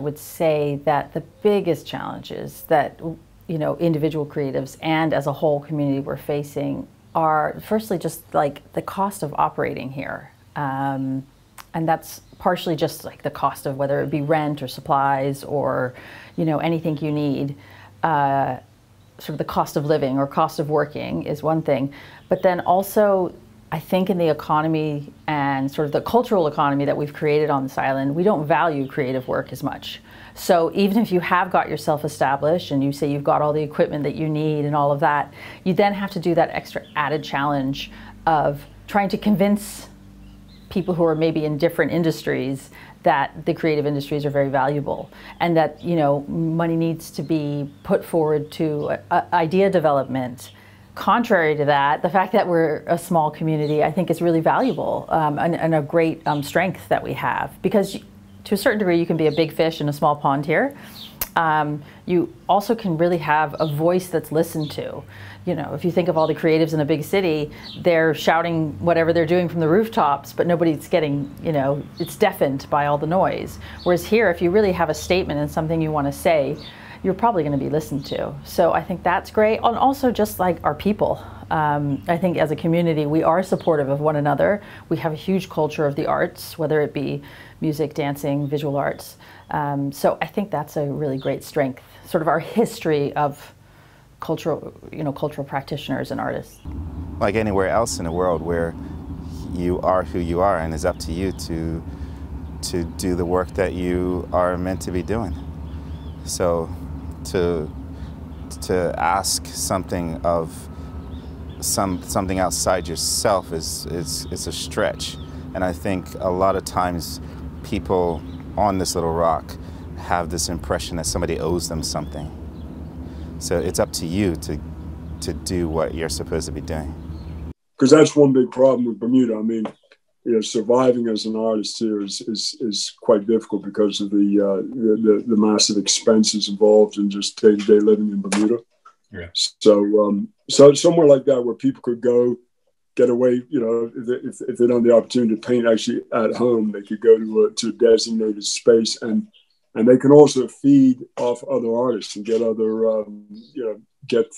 I would say that the biggest challenges that, you know, individual creatives and as a whole community we're facing are firstly just like the cost of operating here. And that's partially just like the cost of whether it be rent or supplies or, you know, anything you need. Sort of the cost of living or cost of working is one thing. But then also, I think in the economy and sort of the cultural economy that we've created on this island, we don't value creative work as much. So even if you have got yourself established and you say you've got all the equipment that you need and all of that, you then have to do that extra added challenge of trying to convince people who are maybe in different industries that the creative industries are very valuable and that, you know, money needs to be put forward to idea development. Contrary to that, the fact that we're a small community, I think is really valuable and a great strength that we have, because to a certain degree you can be a big fish in a small pond here. You also can really have a voice that's listened to. You know, if you think of all the creatives in a big city, they're shouting whatever they're doing from the rooftops, but nobody's getting, you know, it's deafened by all the noise. Whereas here, if you really have a statement and something you want to say, you're probably going to be listened to. So I think that's great. And also just like our people. I think as a community, we are supportive of one another. We have a huge culture of the arts, whether it be music, dancing, visual arts. So I think that's a really great strength, sort of our history of cultural, you know, cultural practitioners and artists. Like anywhere else in the world where you are who you are, and it's up to you to do the work that you are meant to be doing. So to ask something of something outside yourself is a stretch. And I think a lot of times people on this little rock have this impression that somebody owes them something. So it's up to you to do what you're supposed to be doing. Because that's one big problem with Bermuda. I mean, you know, surviving as an artist here is quite difficult because of the massive expenses involved in just day-to-day living in Bermuda. Yeah. So somewhere like that where people could go get away, you know, if they don't have the opportunity to paint actually at home, they could go to a designated space, and they can also feed off other artists and get other, you know, get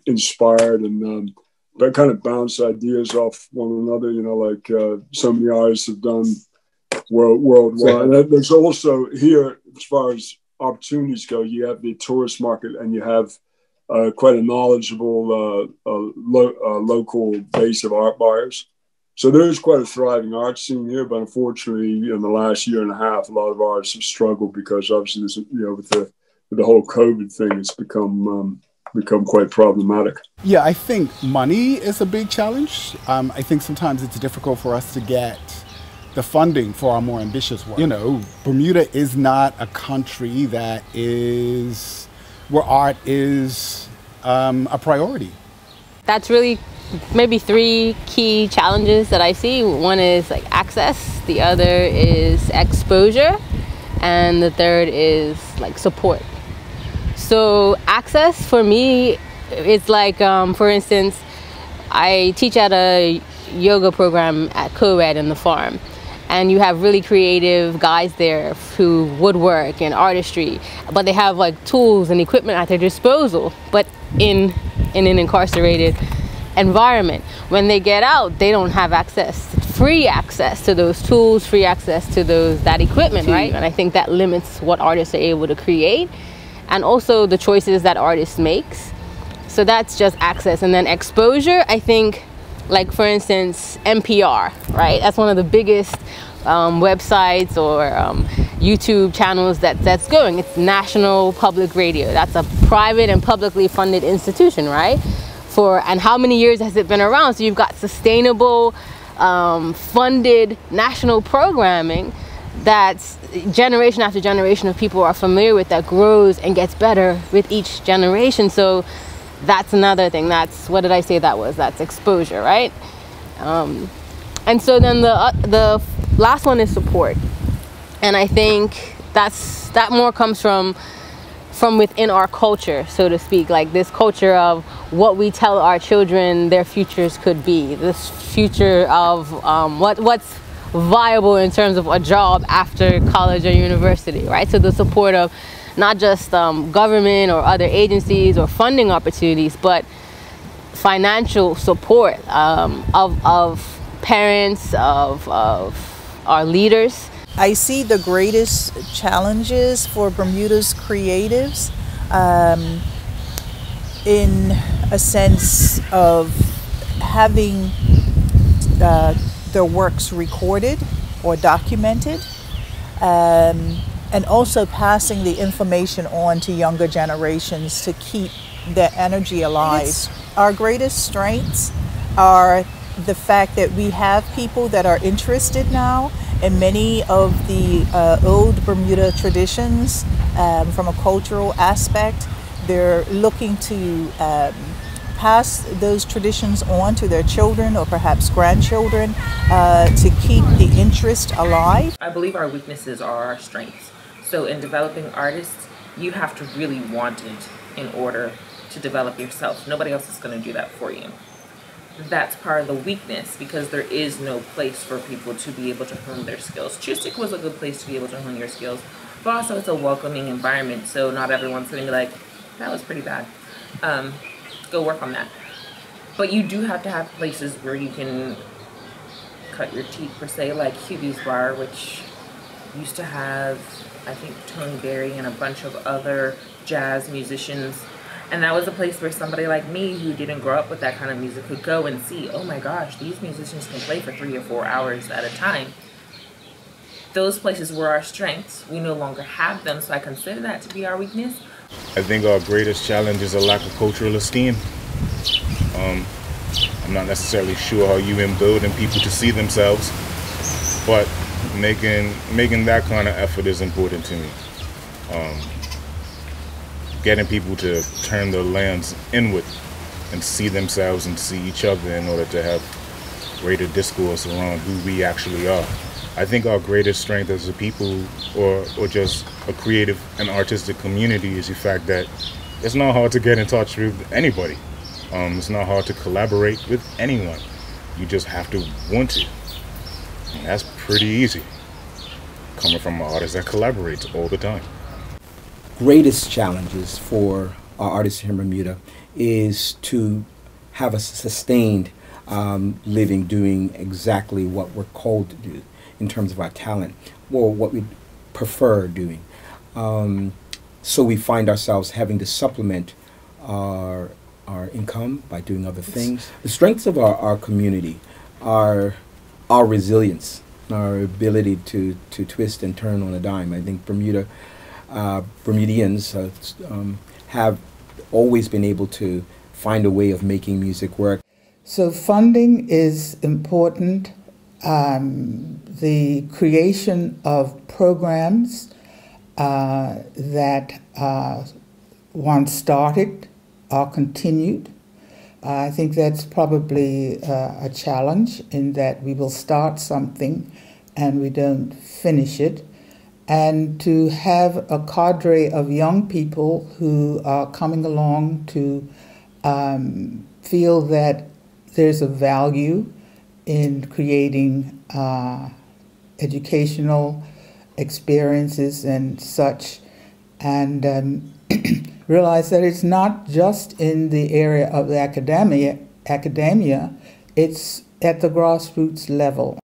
inspired and but kind of bounce ideas off one another, you know, like so many artists have done worldwide. And there's also here, as far as opportunities go, you have the tourist market and you have quite a knowledgeable local base of art buyers. So there is quite a thriving art scene here, but unfortunately, in the last year and a half, a lot of artists have struggled because obviously, this, you know, with the whole COVID thing, it's become quite problematic. Yeah, I think money is a big challenge. I think sometimes it's difficult for us to get the funding for our more ambitious work. You know, Bermuda is not a country that is where art is a priority. That's really maybe three key challenges that I see. One is like access, the other is exposure, and the third is like support. So access for me, it's like, for instance, I teach at a yoga program at Co-Ed in the farm. And you have really creative guys there who woodwork and artistry, but they have like tools and equipment at their disposal, but in an incarcerated environment. When they get out, they don't have free access to those tools, free access to that equipment, right? And I think that limits what artists are able to create, and also the choices that artists makes. So that's just access. And then exposure, I think, like for instance, NPR, right? That's one of the biggest websites or YouTube channels that's going. It's National Public Radio. That's a private and publicly funded institution, right? And how many years has it been around? So you've got sustainable, funded national programming that's generation after generation of people are familiar with, that grows and gets better with each generation. So that's another thing. That's, what did I say that was? That's exposure, right? And so then the last one is support. And I think that more comes from within our culture, so to speak, like this culture of what we tell our children their futures could be, this future of viable in terms of a job after college or university, right? So the support of not just government or other agencies or funding opportunities, but financial support of parents, of our leaders. I see the greatest challenges for Bermuda's creatives in a sense of having their works recorded or documented, and also passing the information on to younger generations to keep their energy alive. Our greatest strengths are the fact that we have people that are interested now in many of the old Bermuda traditions from a cultural aspect. They're looking to pass those traditions on to their children or perhaps grandchildren to keep the interest alive. I believe our weaknesses are our strengths. So in developing artists, you have to really want it in order to develop yourself. Nobody else is going to do that for you. That's part of the weakness, because there is no place for people to be able to hone their skills. Chustic was a good place to be able to hone your skills, but also it's a welcoming environment, so not everyone's going to be like, that was pretty bad. Go work on that. But you do have to have places where you can cut your teeth, per se, like Hubie's Bar, which used to have, I think, Tony Berry and a bunch of other jazz musicians. And that was a place where somebody like me who didn't grow up with that kind of music could go and see, oh my gosh, these musicians can play for 3 or 4 hours at a time. Those places were our strengths. We no longer have them, so I consider that to be our weakness. I think our greatest challenge is a lack of cultural esteem. I'm not necessarily sure how you imbued in people to see themselves, but making that kind of effort is important to me. Getting people to turn their lens inward and see themselves and see each other in order to have greater discourse around who we actually are. I think our greatest strength as a people, or just a creative and artistic community, is the fact that it's not hard to get in touch with anybody. It's not hard to collaborate with anyone. You just have to want to. And that's pretty easy, coming from an artist that collaborates all the time. Greatest challenges for our artists here in Bermuda is to have a sustained living doing exactly what we're called to do in terms of our talent, or what we prefer doing. So we find ourselves having to supplement our income by doing other things. The strengths of our community are our resilience, our ability to twist and turn on a dime. I think Bermudians have always been able to find a way of making music work. So funding is important. The creation of programs that once started are continued. I think that's probably a challenge, in that we will start something and we don't finish it. And to have a cadre of young people who are coming along to feel that there's a value in creating educational experiences and such, and realize that it's not just in the area of the academia, it's at the grassroots level.